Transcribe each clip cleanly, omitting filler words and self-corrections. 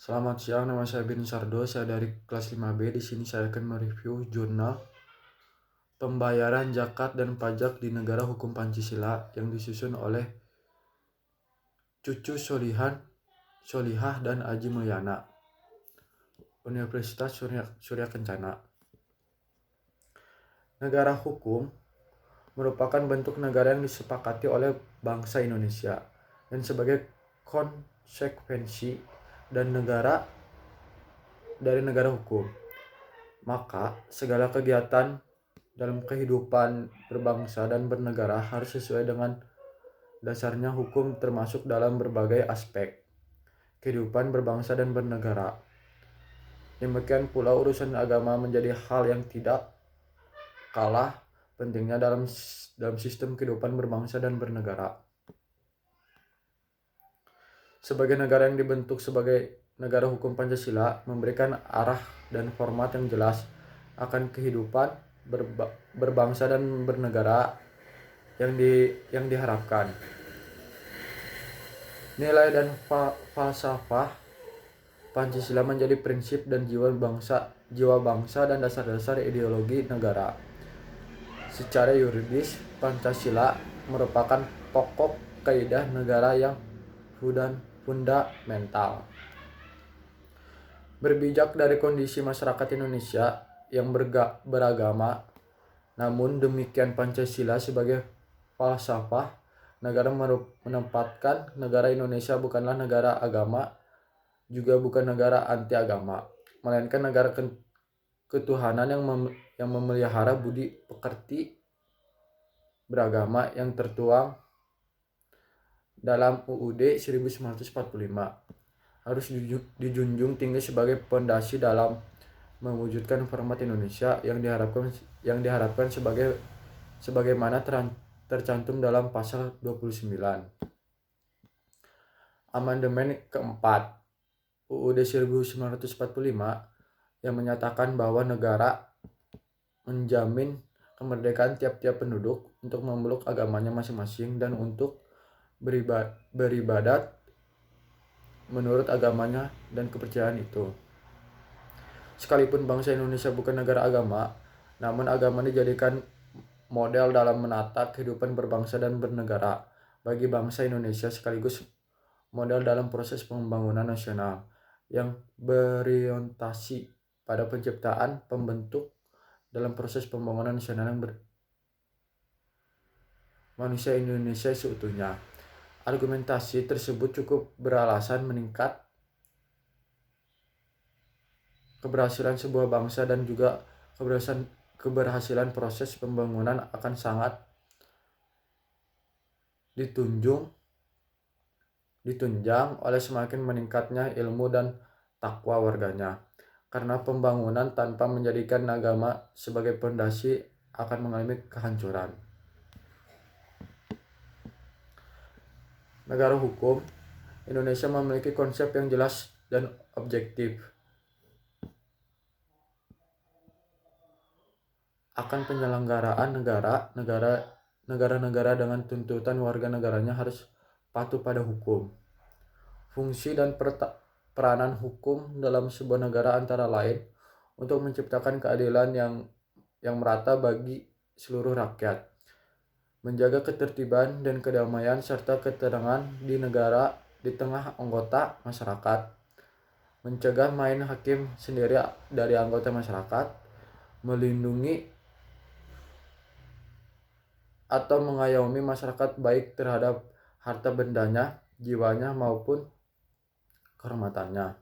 Selamat siang, nama saya Bin Sardo, saya dari kelas 5B. Di sini saya akan mereview jurnal Pembayaran Zakat dan Pajak di Negara Hukum Pancasila yang disusun oleh Cucu Solihah dan Aji Mulyana, Universitas Surya Kencana. Negara hukum merupakan bentuk negara yang disepakati oleh bangsa Indonesia dan sebagai konsekuensi dan dari negara hukum. Maka segala kegiatan dalam kehidupan berbangsa dan bernegara harus sesuai dengan dasarnya hukum, termasuk dalam berbagai aspek kehidupan berbangsa dan bernegara. Demikian pula urusan agama menjadi hal yang tidak kalah pentingnya dalam sistem kehidupan berbangsa dan bernegara. Sebagai negara yang dibentuk sebagai negara hukum Pancasila, memberikan arah dan format yang jelas akan kehidupan berbangsa dan bernegara yang diharapkan. Nilai dan falsafah Pancasila menjadi prinsip dan jiwa bangsa dan dasar-dasar ideologi negara. Secara yuridis, Pancasila merupakan pokok kaidah negara yang fundamental. Berbijak dari kondisi masyarakat Indonesia yang beragama, namun demikian Pancasila sebagai falsafah negara menempatkan negara Indonesia bukanlah negara agama, juga bukan negara anti agama, melainkan negara ketuhanan yang memelihara budi pekerti beragama yang tertuang dalam UUD 1945 harus dijunjung tinggi sebagai pondasi dalam mewujudkan format Indonesia yang diharapkan sebagaimana tercantum dalam pasal 29. Amandemen keempat UUD 1945 yang menyatakan bahwa negara menjamin kemerdekaan tiap-tiap penduduk untuk memeluk agamanya masing-masing dan untuk beribadat menurut agamanya dan kepercayaan itu. Sekalipun bangsa Indonesia bukan negara agama, namun agama dijadikan model dalam menata kehidupan berbangsa dan bernegara bagi bangsa Indonesia, sekaligus model dalam proses pembangunan nasional yang berorientasi pada penciptaan pembentuk dalam proses pembangunan nasional yang manusia Indonesia seutuhnya. Argumentasi tersebut cukup beralasan meningkat keberhasilan sebuah bangsa dan juga keberhasilan proses pembangunan akan sangat ditunjang oleh semakin meningkatnya ilmu dan takwa warganya. Karena pembangunan tanpa menjadikan agama sebagai pondasi akan mengalami kehancuran. Negara hukum Indonesia memiliki konsep yang jelas dan objektif akan penyelenggaraan negara dengan tuntutan warga negaranya harus patuh pada hukum. Fungsi dan peranan hukum dalam sebuah negara antara lain untuk menciptakan keadilan yang merata bagi seluruh rakyat, menjaga ketertiban dan kedamaian serta ketenangan di negara di tengah anggota masyarakat, mencegah main hakim sendiri dari anggota masyarakat, melindungi atau mengayomi masyarakat baik terhadap harta bendanya, jiwanya maupun kehormatannya.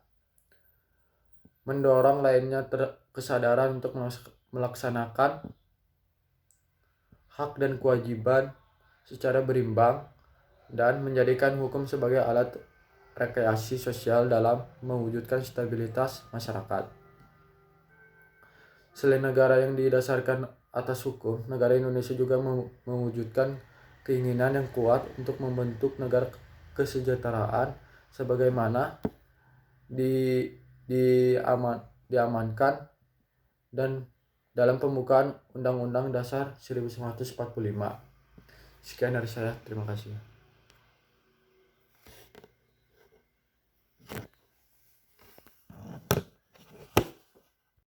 Mendorong lainnya kesadaran untuk melaksanakan hak dan kewajiban secara berimbang dan menjadikan hukum sebagai alat rekreasi sosial dalam mewujudkan stabilitas masyarakat. Selain negara yang didasarkan atas hukum, negara Indonesia juga mewujudkan keinginan yang kuat untuk membentuk negara kesejahteraan sebagaimana diamankan dan dalam pembukaan Undang-Undang Dasar 1945. Sekian dari saya, terima kasih.